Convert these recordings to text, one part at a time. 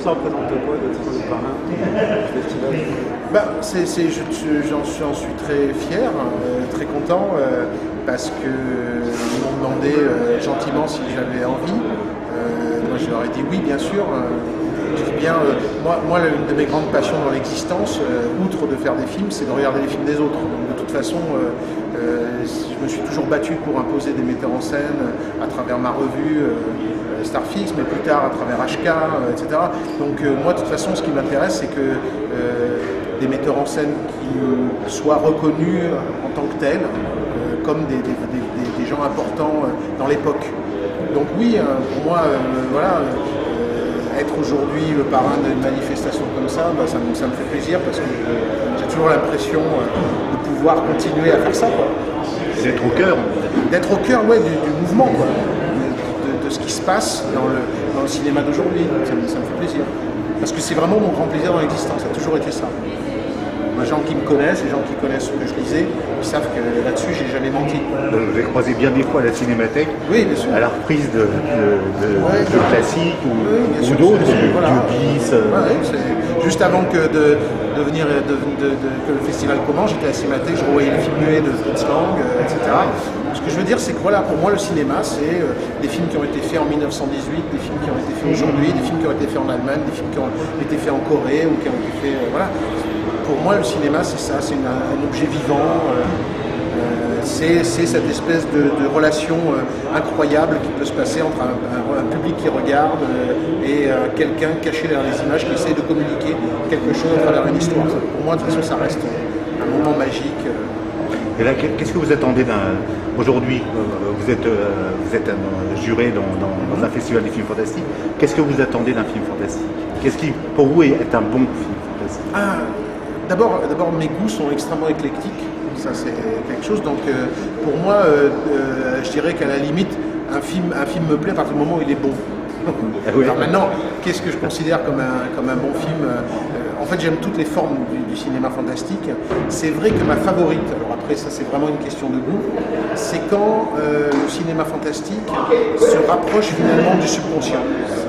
ça représente quoi d'être le parrain du festival? J'en suis très fier, très content, parce qu'ils m'ont demandé gentiment si j'avais envie. Moi je leur ai dit oui, bien sûr. Je dis bien, moi l'une de mes grandes passions dans l'existence, outre de faire des films, c'est de regarder les films des autres. Donc, de toute façon, je me suis toujours battu pour imposer des metteurs en scène à travers ma revue Starfix, mais plus tard à travers HK, etc. Donc moi, de toute façon, ce qui m'intéresse, c'est que des metteurs en scène qui soient reconnus en tant que tels, comme des gens importants dans l'époque. Donc oui, pour moi, voilà, être aujourd'hui le parrain d'une manifestation comme ça, ça me fait plaisir parce que j'ai toujours l'impression de pouvoir continuer à faire ça, quoi. D'être au cœur. D'être au cœur, ouais, du mouvement, quoi. De ce qui se passe dans le cinéma d'aujourd'hui. Ça me fait plaisir. Parce que c'est vraiment mon grand plaisir dans l'existence, ça a toujours été ça. Les gens qui me connaissent, les gens qui connaissent ce que je lisais, ils savent que là-dessus, j'ai jamais menti. Vous avez croisé bien des fois à la Cinémathèque, oui, bien sûr, à la reprise de classiques ou d'autres, voilà. du bis. Juste avant que que le festival commence, j'étais à la Cinémathèque, je revoyais les films muets de Fritz Lang, etc. Ce que je veux dire, c'est que voilà, pour moi, le cinéma, c'est des films qui ont été faits en 1918, des films qui ont été faits aujourd'hui, des films qui ont été faits en Allemagne, des films qui ont été faits en Corée ou qui ont été faits, voilà. Pour moi, le cinéma, c'est ça, c'est un objet vivant, c'est cette espèce de relation incroyable qui peut se passer entre un public qui regarde et quelqu'un caché derrière les images qui essaie de communiquer quelque chose à travers une histoire. Pour moi, de toute façon, ça reste un moment magique. Et là, qu'est-ce que vous attendez aujourd'hui? Vous êtes un juré dans un festival des films fantastiques. Qu'est-ce que vous attendez d'un film fantastique? Qu'est-ce qui, pour vous, est un bon film fantastique? D'abord, mes goûts sont extrêmement éclectiques, ça c'est quelque chose, donc pour moi, je dirais qu'à la limite, un film me plaît à partir du moment où il est bon. Oui. Alors maintenant, qu'est-ce que je considère comme un bon film? En fait, j'aime toutes les formes du cinéma fantastique. C'est vrai que ma favorite, alors après ça c'est vraiment une question de goût, c'est quand le cinéma fantastique se rapproche finalement du subconscient.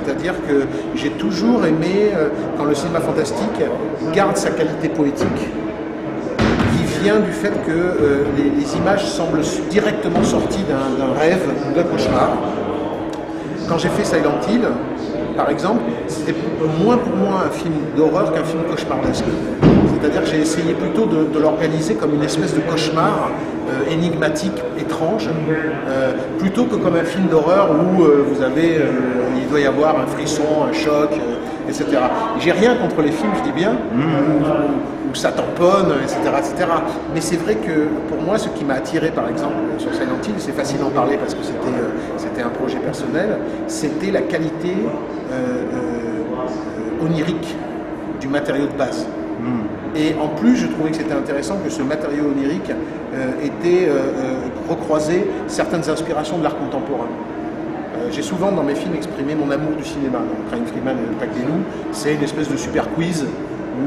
C'est-à-dire que j'ai toujours aimé quand le cinéma fantastique garde sa qualité poétique, qui vient du fait que les images semblent directement sorties d'un rêve ou d'un cauchemar. Quand j'ai fait Silent Hill, par exemple, c'était moins pour moi un film d'horreur qu'un film cauchemardesque. C'est-à-dire que j'ai essayé plutôt de l'organiser comme une espèce de cauchemar énigmatique, étrange, plutôt que comme un film d'horreur où il doit y avoir un frisson, un choc, etc. J'ai rien contre les films, je dis bien, où ça tamponne, etc., etc. Mais c'est vrai que pour moi, ce qui m'a attiré, par exemple, sur Silent Hill, c'est facile d'en parler parce que c'était un projet personnel, c'était la qualité onirique du matériau de base. Et en plus, je trouvais que c'était intéressant que ce matériau onirique recroisait certaines inspirations de l'art contemporain. J'ai souvent dans mes films exprimé mon amour du cinéma. Donc, Crying Freeman et Le Pacte des Loups, c'est une espèce de super quiz où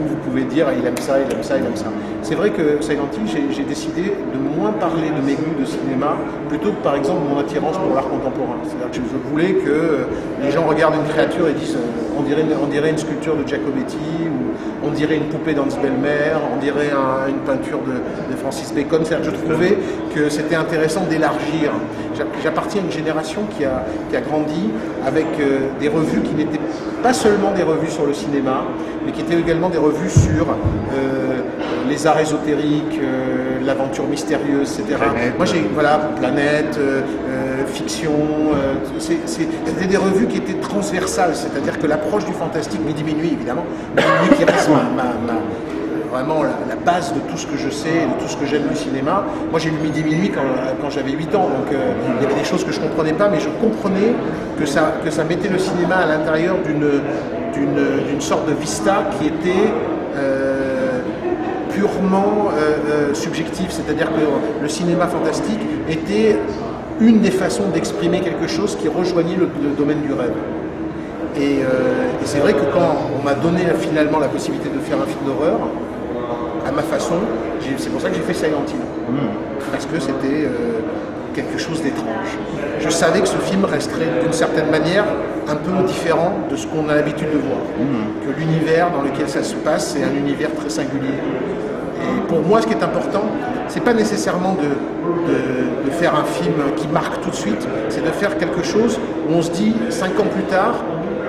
vous pouvez dire il aime ça, il aime ça, il aime ça. C'est vrai que Silent Hill, j'ai décidé de moins parler de mes goûts de cinéma, plutôt que par exemple mon attirance pour l'art contemporain. C'est-à-dire que je voulais que les gens regardent une créature et disent on dirait une sculpture de Giacometti, ou on dirait une poupée d'Hans Belmer, on dirait une peinture de Francis Bacon. C'est-à-dire que je trouvais que c'était intéressant d'élargir. J'appartiens à une génération qui a grandi avec des revues qui n'étaient pas seulement des revues sur le cinéma, mais qui étaient également des revues sur les arts ésotériques, l'aventure mystérieuse, etc. Planète. Moi, Planète, Fiction, c'était des revues qui étaient transversales, c'est-à-dire que l'approche du fantastique, Midi-Minuit évidemment, Midi-Minuit qui reste vraiment la base de tout ce que je sais, de tout ce que j'aime du cinéma. Moi j'ai lu Midi-Minuit quand j'avais 8 ans, donc il y avait des choses que je ne comprenais pas, mais je comprenais que ça mettait le cinéma à l'intérieur d'une sorte de vista qui était purement subjectif, c'est-à-dire que le cinéma fantastique était une des façons d'exprimer quelque chose qui rejoignait le domaine du rêve. Et c'est vrai que quand on m'a donné finalement la possibilité de faire un film d'horreur, à ma façon, c'est pour ça que j'ai fait Silent Hill. Parce que c'était quelque chose d'étrange. Je savais que ce film resterait d'une certaine manière un peu différent de ce qu'on a l'habitude de voir. Que l'univers dans lequel ça se passe, c'est un univers très singulier. Et pour moi, ce qui est important, c'est pas nécessairement de faire un film qui marque tout de suite, c'est de faire quelque chose où on se dit 5 ans plus tard,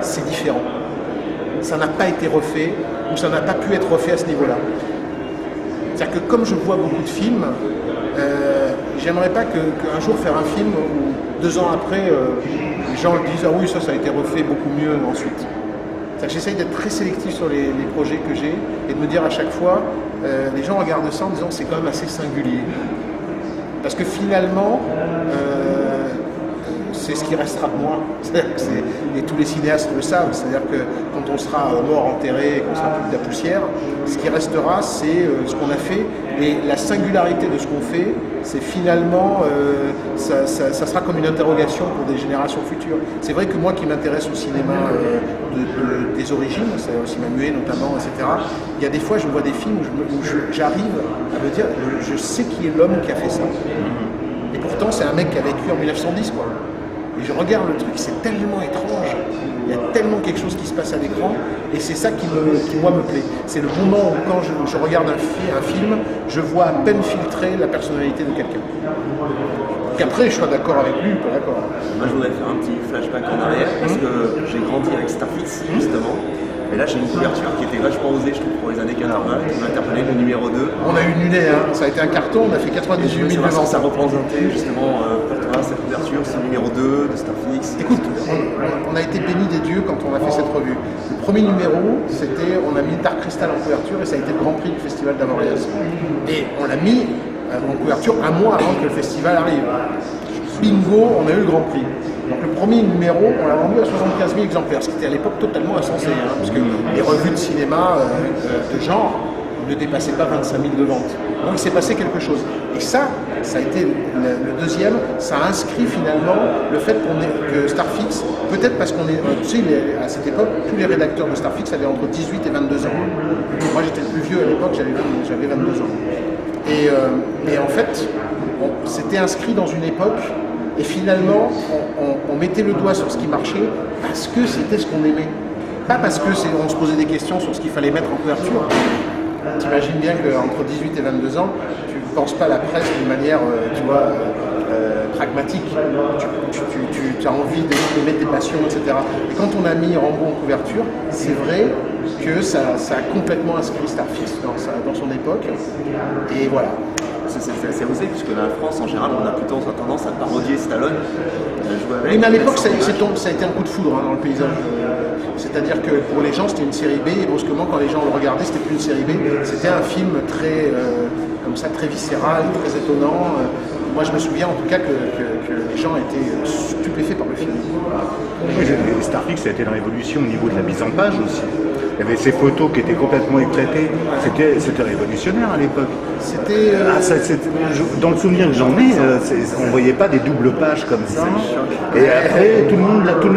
c'est différent. Ça n'a pas été refait, ou ça n'a pas pu être refait à ce niveau-là. C'est-à-dire que comme je vois beaucoup de films, j'aimerais pas qu'un jour faire un film où 2 ans après, les gens disent « Ah oui, ça a été refait beaucoup mieux ensuite ». C'est-à-dire que j'essaye d'être très sélectif sur les projets que j'ai et de me dire à chaque fois, les gens regardent ça en disant c'est quand même assez singulier. Parce que finalement, c'est ce qui restera de moi. Et tous les cinéastes le savent. C'est-à-dire que quand on sera mort, enterré, qu'on sera plus de la poussière, ce qui restera, c'est ce qu'on a fait. Et la singularité de ce qu'on fait, c'est finalement, ça sera comme une interrogation pour des générations futures. C'est vrai que moi qui m'intéresse au cinéma des origines, c'est au cinéma muet notamment, etc., il y a des fois, je vois des films où j'arrive à me dire, je sais qui est l'homme qui a fait ça. Et pourtant, c'est un mec qui a vécu en 1910, quoi. Et je regarde le truc, c'est tellement étrange. Il y a tellement quelque chose qui se passe à l'écran, et c'est ça qui moi, me plaît. C'est le moment où, quand je regarde un film, je vois à peine filtrer la personnalité de quelqu'un. Qu'après, je sois d'accord avec lui ou pas d'accord. Moi, je voudrais faire un petit flashback en arrière, parce que j'ai grandi avec Starfix, justement. Et là, j'ai une couverture qui était vachement osée, je trouve, pour les années 80, qui m'a interpellé, le numéro 2. On a eu une idée, hein. Ça a été un carton, on a fait 98 000 ventes. Ça représentait justement pour toi cette couverture, ce numéro 2 de Starfix. Écoute, on a été bénis des dieux quand on a fait cette revue. Le premier numéro, c'était, on a mis Dark Crystal en couverture et ça a été le Grand Prix du Festival d'Avoriaz. Et on l'a mis en couverture un mois avant que le festival arrive. Bingo, on a eu le Grand Prix. Donc le premier numéro, on l'a vendu à 75 000 exemplaires, ce qui était à l'époque totalement insensé, hein, parce que les revues de cinéma de genre ne dépassaient pas 25 000 de ventes. Donc il s'est passé quelque chose. Et ça a été le deuxième, ça a inscrit finalement le fait que Starfix, peut-être parce qu'on est, tu sais, à cette époque, tous les rédacteurs de Starfix avaient entre 18 et 22 ans. Moi j'étais le plus vieux à l'époque, j'avais 22 ans. Et en fait, c'était inscrit dans une époque. Et finalement, on mettait le doigt sur ce qui marchait parce que c'était ce qu'on aimait. Pas parce qu'on se posait des questions sur ce qu'il fallait mettre en couverture. T'imagines bien qu'entre 18 et 22 ans, tu ne penses pas la presse d'une manière, tu vois, pragmatique. Tu as envie de mettre des passions, etc. Et quand on a mis Rambo en couverture, c'est vrai que ça a complètement inscrit Starfix dans son époque. Et voilà. C'est assez osé, puisque la France, en général, on a plutôt tendance à parodier Stallone. Oui, mais à l'époque, ça a été un coup de foudre, hein, dans le paysage. C'est-à-dire que pour les gens, c'était une série B, et brusquement, quand les gens le regardaient, c'était plus une série B. C'était un film très, comme ça, très viscéral, très étonnant. Moi, je me souviens en tout cas que les gens étaient stupéfaits par le film. Starfix, ça a été une révolution au niveau de la mise en page aussi. Il y avait ces photos qui étaient complètement éclatées. C'était révolutionnaire à l'époque. Dans le souvenir que j'en ai, on ne voyait pas des doubles pages comme ça. Et après, tout le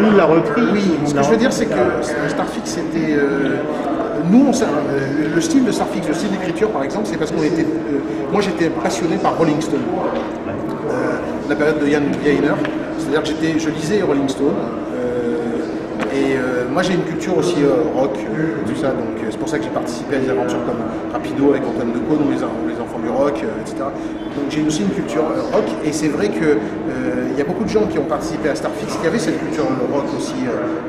monde l'a repris. Oui, ce que je veux dire, c'est que Starfix, c'était... nous, le style de Starfix, le style d'écriture, par exemple, c'est parce qu'on était... moi, j'étais passionné par Rolling Stone. La période de Ian Gaynor. C'est-à-dire que je lisais Rolling Stone. Moi j'ai une culture aussi rock, tout ça, donc c'est pour ça que j'ai participé à des aventures comme Rapido avec Antoine Decaune ou les enfants du rock, etc. Donc j'ai aussi une culture rock, et c'est vrai que il y a beaucoup de gens qui ont participé à Starfix qui avaient cette culture rock aussi,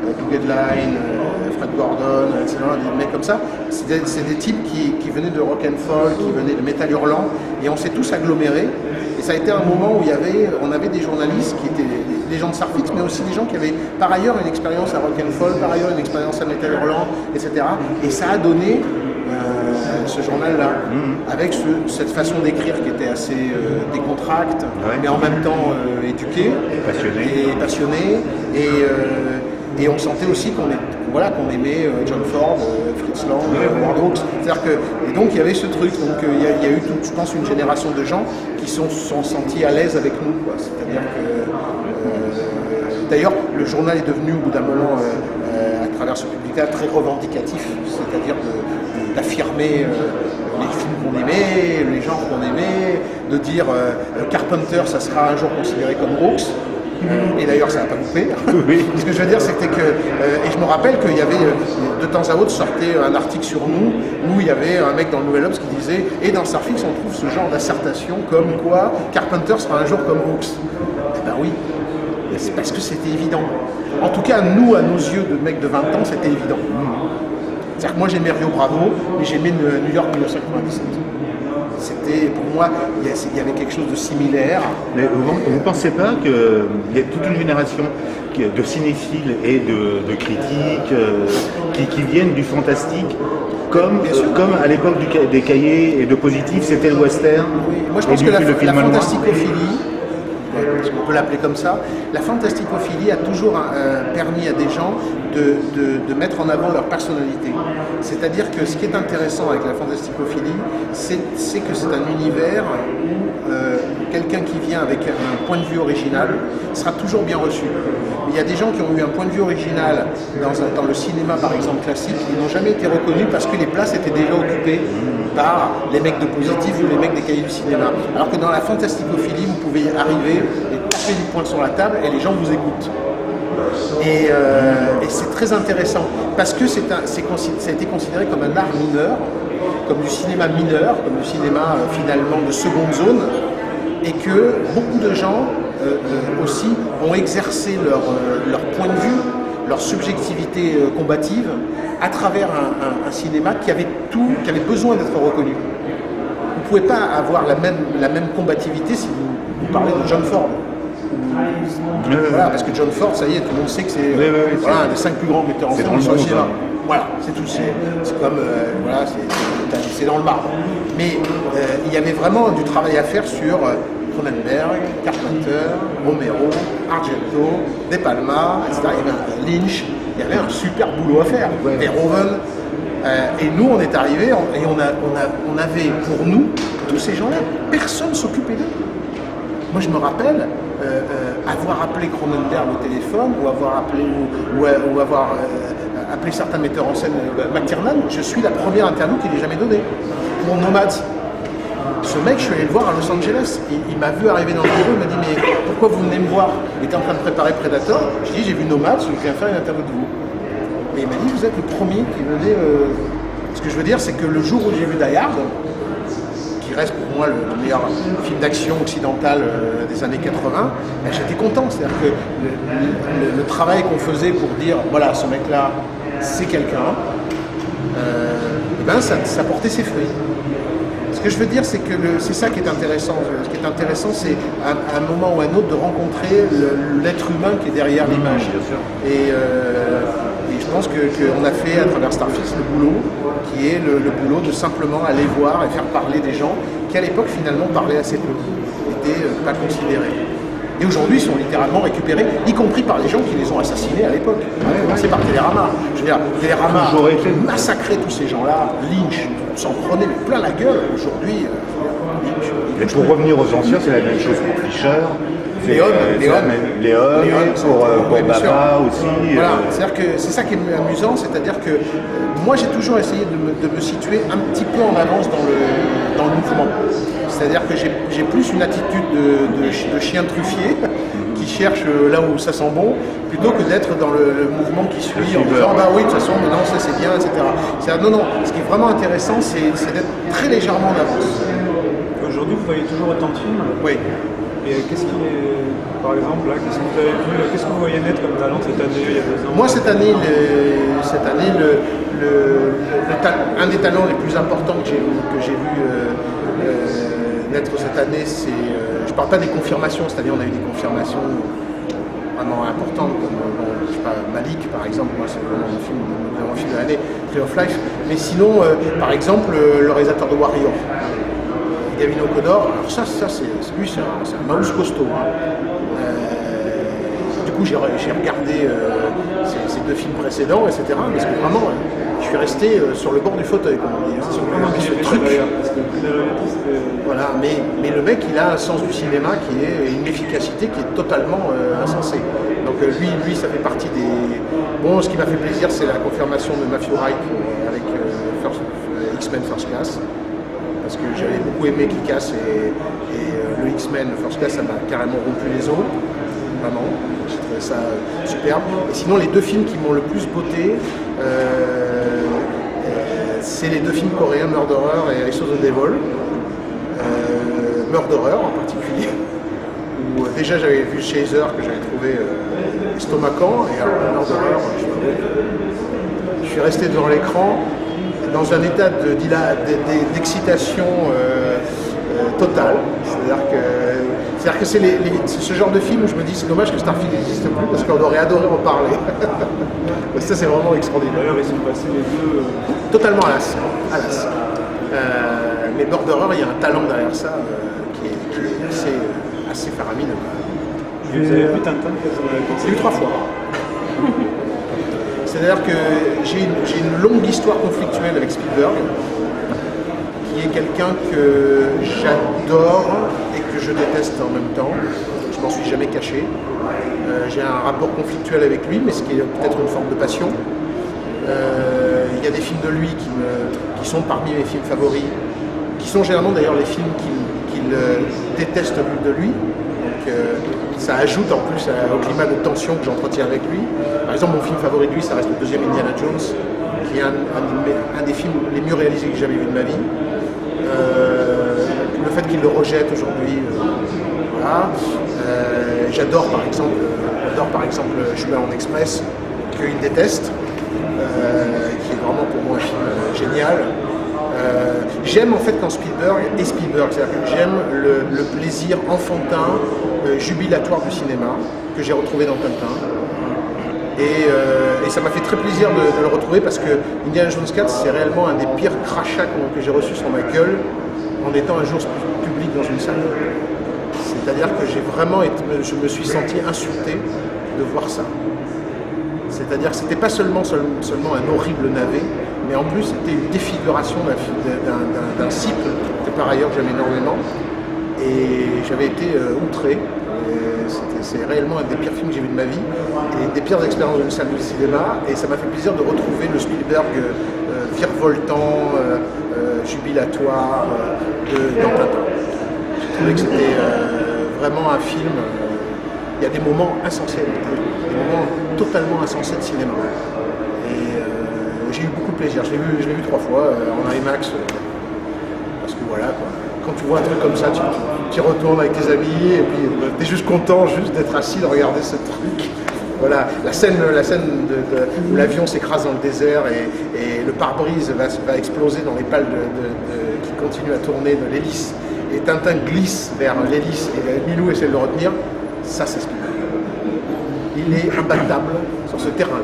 Doug Headline, Fred Gordon, etc. Des mecs comme ça. C'est des types qui venaient de rock and folk, qui venaient de métal hurlant, et on s'est tous agglomérés. Et ça a été un moment où on avait des journalistes qui étaient des gens de Starfix, mais aussi des gens qui avaient par ailleurs une expérience à rock and folk, par ailleurs une expérience à métal hurlant, etc. Et ça a donné ce journal-là, avec cette façon d'écrire qui était assez décontracte, mais en même temps éduquée, passionné, et on sentait aussi qu'on aimait John Ford, Fritz Lang, Ward Hawks. C'est-à-dire et donc il y avait ce truc. Donc il y a eu, je pense, une génération de gens qui sont sentis à l'aise avec nous, quoi. C'est-à-dire que d'ailleurs, le journal est devenu, au bout d'un moment, à travers ce publicat, très revendicatif, c'est-à-dire d'affirmer les films qu'on aimait, les genres qu'on aimait, de dire Carpenter, ça sera un jour considéré comme Hawks. Et d'ailleurs, ça n'a pas coupé. Oui. Ce que je veux dire, c'était que, et je me rappelle qu'il y avait, de temps à autre, sortait un article sur nous, où il y avait un mec dans le Nouvel Obs qui disait, et dans Starfix, on trouve ce genre d'assertion comme quoi Carpenter sera un jour comme Hawks. Eh ben oui, c'est parce que c'était évident. En tout cas, nous, à nos yeux de mecs de 20 ans, c'était évident. C'est-à-dire que moi, j'aimais Rio Bravo, mais j'aimais New York 1997. C'était, pour moi, il y avait quelque chose de similaire. Mais vous ne pensez pas qu'il y a toute une génération de cinéphiles et de critiques qui viennent du fantastique, comme à l'époque des cahiers et de Positif, c'était le western. Oui. Moi, je pense que la fantasticophilie, parce qu'on peut l'appeler comme ça, la fantasticophilie a toujours permis à des gens de mettre en avant leur personnalité. C'est-à-dire que ce qui est intéressant avec la fantasticophilie, c'est que c'est un univers où quelqu'un qui vient avec un point de vue original sera toujours bien reçu. Il y a des gens qui ont eu un point de vue original dans le cinéma, par exemple, classique, qui n'ont jamais été reconnus parce que les places étaient déjà occupées par les mecs de Positif ou les mecs des cahiers du cinéma. Alors que dans la fantasticophilie, vous pouvez arriver et taper du poing sur la table et les gens vous écoutent. Et c'est très intéressant parce que ça a été considéré comme un art mineur, comme du cinéma mineur, comme du cinéma finalement de seconde zone, et que beaucoup de gens aussi ont exercé leur point de vue, leur subjectivité combative à travers un cinéma qui avait besoin d'être reconnu. Vous ne pouvez pas avoir la même combativité si vous parlez de John Ford. Voilà, parce que John Ford, ça y est, tout le monde sait que c'est un des 5 plus grands metteurs en scène sur le cinéma. Voilà, c'est tout. C'est comme, c'est dans le marbre. Mais il y avait vraiment du travail à faire sur Cronenberg, Carpenter, Romero, Argento, De Palma, etc. Il y avait Lynch, il y avait un super boulot à faire. Verhoeven. Et nous, on est arrivés et on avait pour nous, tous ces gens-là, personne ne s'occupait d'eux. Moi, je me rappelle avoir appelé Cronenberg au téléphone ou avoir appelé certains metteurs en scène, McTiernan, je suis la première interview qu'il ait jamais donnée pour Nomads. Ce mec, je suis allé le voir à Los Angeles. Il m'a vu arriver dans le bureau, il m'a dit mais pourquoi vous venez me voir? Il était en train de préparer Predator. Je lui ai dit j'ai vu Nomads, je viens faire une interview de vous. Et il m'a dit vous êtes le premier qui venait. Ce que je veux dire, c'est que le jour où j'ai vu Die Hard, qui reste pour moi le meilleur film d'action occidental des années 80, ben, j'étais content. C'est-à-dire que le travail qu'on faisait pour dire voilà, ce mec-là, c'est quelqu'un, ben, ça portait ses fruits. Ce que je veux dire, c'est que c'est ça qui est intéressant. Ce qui est intéressant, c'est à un moment ou à un autre de rencontrer l'être humain qui est derrière l'image. Et je pense qu'on a fait à travers Starfix le boulot, qui est le boulot de simplement aller voir et faire parler des gens qui à l'époque finalement parlaient assez peu, n'étaient pas considérés. Et aujourd'hui, ils sont littéralement récupérés, y compris par les gens qui les ont assassinés à l'époque. C'est par Télérama. Je veux dire, Télérama a massacré tous ces gens-là. Lynch s'en prenait plein la gueule. Aujourd'hui, Et pour revenir aux anciens, c'est la même chose pour Fischer. Léon, pour Baba aussi. Voilà, c'est-à-dire que c'est ça qui est amusant, c'est-à-dire que moi j'ai toujours essayé de me situer un petit peu en avance dans le mouvement. C'est-à-dire que j'ai plus une attitude de chien truffier qui cherche là où ça sent bon, plutôt que d'être dans le mouvement qui suit en disant bah oui de toute façon non ça c'est bien, etc. Non, ce qui est vraiment intéressant c'est d'être très légèrement en avance. Aujourd'hui vous voyez toujours autant de films. Oui. Et qu'est-ce qui est, par exemple, là, qu'est-ce que vous avez vu, qu'est-ce que vous voyez naître comme talent cette année, il y a 2 ans? Moi, cette année, un des talents les plus importants que j'ai vu naître cette année, c'est, je ne parle pas des confirmations, c'est-à-dire on a eu des confirmations vraiment importantes, comme je sais pas, Malik, par exemple, moi c'est vraiment mon film de l'année, Tree of Life, mais sinon, par exemple, le réalisateur de Warrior. Gavin O'Connor, alors ça c'est lui, c'est un mouse costaud. Du coup, j'ai regardé ces deux films précédents, etc. Parce que vraiment, je suis resté sur le bord du fauteuil, comme on dit. Hein, ce truc. Voilà, mais le mec, il a un sens du cinéma qui est une efficacité qui est totalement insensée. Donc lui, ça fait partie des... Bon, ce qui m'a fait plaisir, c'est la confirmation de Matthew Reich avec X-Men First Class. Parce que j'avais beaucoup aimé Kick-Ass et le X-Men First Class, ça m'a carrément rompu les os. Vraiment, j'ai trouvé ça superbe. Et sinon, les deux films qui m'ont le plus botté, c'est les deux films coréens, Murderer et I Saw the Devil. Murderer en particulier, où déjà j'avais vu Chaser que j'avais trouvé estomacant, et alors Murderer, je suis resté devant l'écran dans un état d'excitation totale. C'est-à-dire que c'est ce genre de film où je me dis c'est dommage que Starfield n'existe plus parce qu'on aurait adoré en parler. Ça c'est vraiment extraordinaire. D'ailleurs ils sont passés les deux... Totalement à l'as. Mais Murderer, il y a un talent derrière ça qui est assez faramineux. Vous avez vu Tintin? J'ai vu 3 fois. C'est-à-dire que j'ai une longue histoire conflictuelle avec Spielberg, qui est quelqu'un que j'adore et que je déteste en même temps. Je m'en suis jamais caché. J'ai un rapport conflictuel avec lui, mais ce qui est peut-être une forme de passion. Il y a des films de lui qui sont parmi mes films favoris, qui sont généralement d'ailleurs les films qu'il déteste de lui. Donc ça ajoute en plus au climat de tension que j'entretiens avec lui. Par exemple, mon film favori de lui, ça reste le deuxième Indiana Jones, qui est un des films les mieux réalisés que j'ai jamais vu de ma vie. Le fait qu'il le rejette aujourd'hui, voilà. J'adore par exemple Schmelon Express, qu'il déteste, qui est vraiment pour moi un film génial. J'aime en fait quand Spielberg, c'est-à-dire que j'aime le plaisir enfantin, jubilatoire du cinéma, que j'ai retrouvé dans Tintin. Et ça m'a fait très plaisir de le retrouver parce que Indiana Jones 4, c'est réellement un des pires crachats que j'ai reçus sur ma gueule en étant un jour public dans une salle. C'est-à-dire que je me suis senti insulté de voir ça. C'est-à-dire que c'était pas seulement un horrible navet, mais en plus c'était une défiguration d'un cycle que par ailleurs j'aime énormément. Et j'avais été outré. C'est réellement un des pires films que j'ai vu de ma vie et des pires expériences d'une salle de cinéma. Et ça m'a fait plaisir de retrouver le Spielberg virevoltant, jubilatoire dans Tintin. J'ai trouvé que c'était vraiment un film. Il y a des moments insensés, des moments totalement insensés de cinéma. Et j'ai eu beaucoup de plaisir. Je l'ai vu 3 fois en IMAX. Parce que voilà quoi. Quand tu vois un truc comme ça, tu retournes avec tes amis et puis tu es juste content d'être assis, de regarder ce truc. Voilà, la scène où l'avion s'écrase dans le désert et le pare-brise va exploser dans les pales qui continuent à tourner de l'hélice. Et Tintin glisse vers l'hélice et Milou essaie de le retenir. Ça, c'est Spielberg. Il est imbattable sur ce terrain.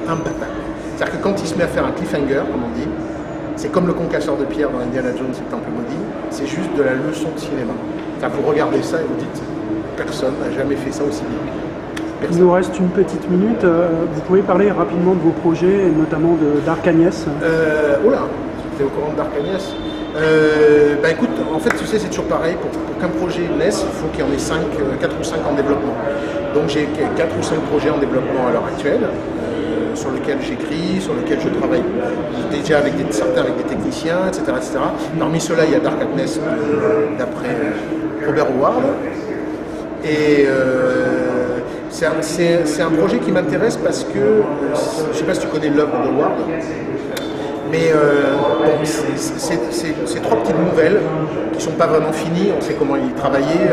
Imbattable. C'est-à-dire que quand il se met à faire un cliffhanger, comme on dit, c'est comme le concasseur de pierre dans Indiana Jones et le Temple maudit, c'est juste de la leçon de cinéma. Vous regardez ça et vous dites, personne n'a jamais fait ça aussi bien. Personne. Il nous reste une petite minute. Vous pouvez parler rapidement de vos projets, et notamment de Dark Agnès. Oula, tu es au courant de Dark Agnès. Bah écoute, en fait, tu sais, c'est toujours pareil. Pour qu'un projet naisse, il faut qu'il y en ait 4 ou 5 en développement. Donc j'ai 4 ou 5 projets en développement à l'heure actuelle. Sur lequel j'écris, sur lequel je travaille déjà avec certains avec des techniciens, etc., etc. Parmi ceux-là, il y a Dark Agnès d'après Robert Howard. Et c'est un projet qui m'intéresse parce que, je ne sais pas si tu connais l'œuvre de Howard, mais c'est 3 petites nouvelles qui ne sont pas vraiment finies. On sait comment il travaillait,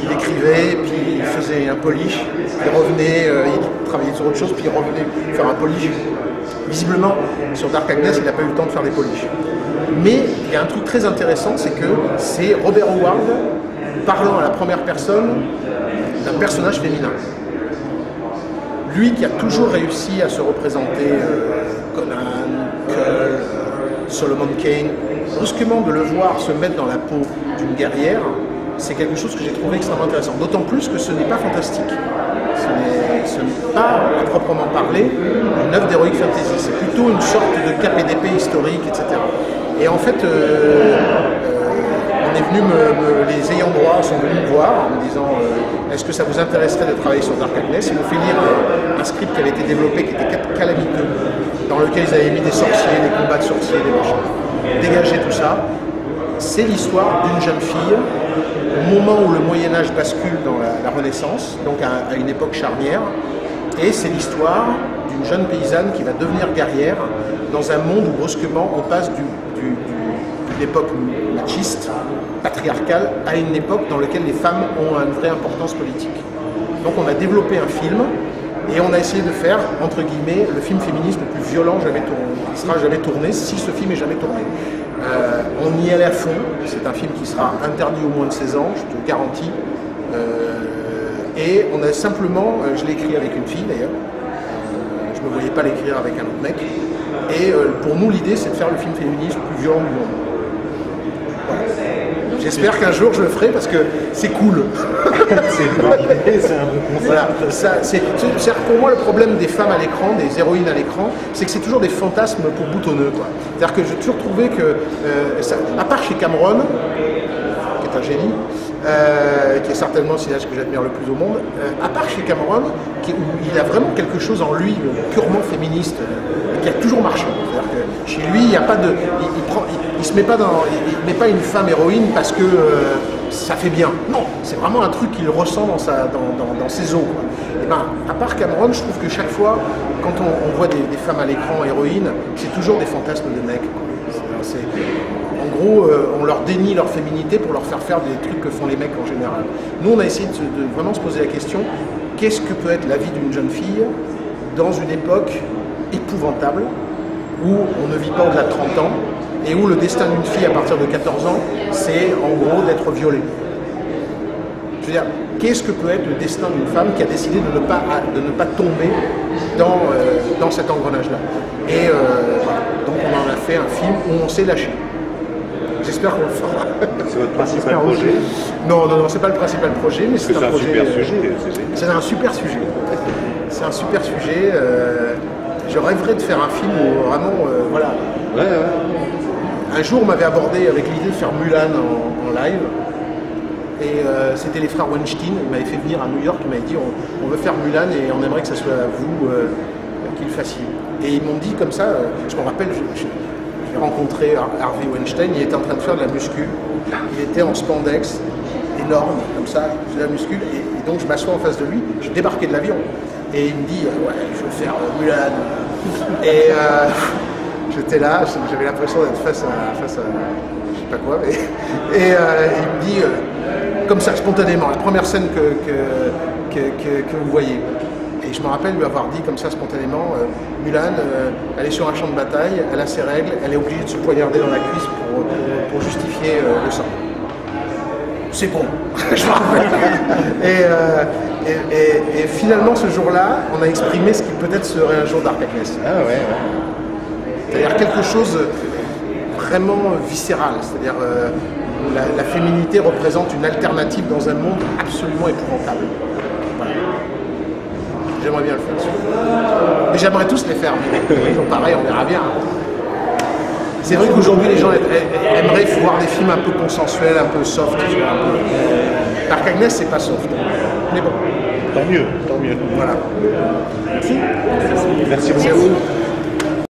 il écrivait, puis il faisait un polish, il revenait, il travaillait sur autre chose, puis il revenait faire un polish. Visiblement, sur Dark Agnès, il n'a pas eu le temps de faire des polish. Mais il y a un truc très intéressant, c'est que c'est Robert Howard parlant à la première personne d'un personnage féminin. Lui qui a toujours réussi à se représenter Conan, Kull, Solomon Kane, brusquement de le voir se mettre dans la peau d'une guerrière, c'est quelque chose que j'ai trouvé extrêmement intéressant. D'autant plus que ce n'est pas fantastique. Ce n'est pas, à proprement parler, une œuvre d'heroic fantasy. C'est plutôt une sorte de cap et d'épée historique, etc. Et en fait, on est venu les ayants droit sont venus me voir en me disant est-ce que ça vous intéresserait de travailler sur Dark Agnes? Ils m'ont fait lire un script qui avait été développé, qui était calamiteux, dans lequel ils avaient mis des sorciers, des combats de sorciers, des machins. Dégager tout ça. C'est l'histoire d'une jeune fille au moment où le Moyen-Âge bascule dans la Renaissance, donc à une époque charnière, et c'est l'histoire d'une jeune paysanne qui va devenir guerrière dans un monde où brusquement on passe d'une époque machiste, patriarcale, à une époque dans laquelle les femmes ont une vraie importance politique. Donc on a développé un film et on a essayé de faire, entre guillemets, le film féministe le plus violent qui sera jamais tourné, si ce film est jamais tourné. On y allait à fond, c'est un film qui sera interdit aux moins de 16 ans, je te le garantis. Et on a simplement, je l'ai écrit avec une fille d'ailleurs, je ne me voyais pas l'écrire avec un autre mec. Et pour nous, l'idée, c'est de faire le film féministe le plus violent du monde. Voilà. J'espère qu'un jour je le ferai parce que c'est cool. C'est une bonne idée, c'est un bon concept. Voilà. Pour moi, le problème des femmes à l'écran, des héroïnes à l'écran, c'est que c'est toujours des fantasmes pour boutonneux. C'est-à-dire que j'ai toujours trouvé que, à part chez Cameron, qui est un génie, qui est certainement le cinéaste que j'admire le plus au monde, à part chez Cameron, où il a vraiment quelque chose en lui purement féministe, qui a toujours marché. C'est-à-dire que chez lui, il n'y a pas de, il se met pas met pas une femme héroïne parce que ça fait bien. Non, c'est vraiment un truc qu'il ressent dans ses os. Et ben, à part Cameron, je trouve que chaque fois, quand on voit des femmes à l'écran héroïnes, c'est toujours des fantasmes de mecs. En gros, on leur dénie leur féminité pour leur faire des trucs que font les mecs en général. Nous, on a essayé de vraiment se poser la question, qu'est-ce que peut être la vie d'une jeune fille dans une époque épouvantable, où on ne vit pas au-delà de 30 ans, et où le destin d'une fille à partir de 14 ans, c'est en gros d'être violée. Je veux dire, qu'est-ce que peut être le destin d'une femme qui a décidé de ne pas tomber dans cet engrenage-là? Et voilà. Donc on en a fait un film où on s'est lâché. J'espère qu'on le fera. C'est votre principal projet? Non, c'est pas le principal projet, mais c'est un projet. Super sujet. C'est un super sujet. C'est un super sujet. Je rêverais de faire un film où vraiment, voilà. Ouais. Un jour, on m'avait abordé avec l'idée de faire Mulan en live. Et c'était les frères Weinstein. Ils m'avaient fait venir à New York. Ils m'avaient dit on veut faire Mulan et on aimerait que ce soit vous qui le fassiez. Et ils m'ont dit comme ça, je me rappelle, j'ai rencontré Harvey Weinstein, il était en train de faire de la muscu. Il était en spandex, énorme, comme ça, de la muscu. Et donc je m'assois en face de lui, je débarquais de l'avion. Et il me dit ouais, je veux faire Mulan. Et j'étais là, j'avais l'impression d'être face à je sais pas quoi. Et il me dit comme ça, spontanément, la première scène que vous voyez. Et je me rappelle lui avoir dit comme ça spontanément, Mulan, elle est sur un champ de bataille, elle a ses règles, elle est obligée de se poignarder dans la cuisse pour justifier le sang. C'est bon, je me rappelle. Et finalement, ce jour-là, on a exprimé ce qui peut-être serait un jour Dark Agnes. Ah ouais. C'est-à-dire quelque chose vraiment viscéral, c'est-à-dire la féminité représente une alternative dans un monde absolument épouvantable. Voilà. J'aimerais bien le faire. Mais j'aimerais tous les faire. Mais pareil, on verra bien. C'est vrai qu'aujourd'hui, les gens aimeraient voir des films un peu consensuels, un peu soft. Dark Agnes, c'est pas soft. Mais bon. Tant mieux. Voilà. Merci beaucoup.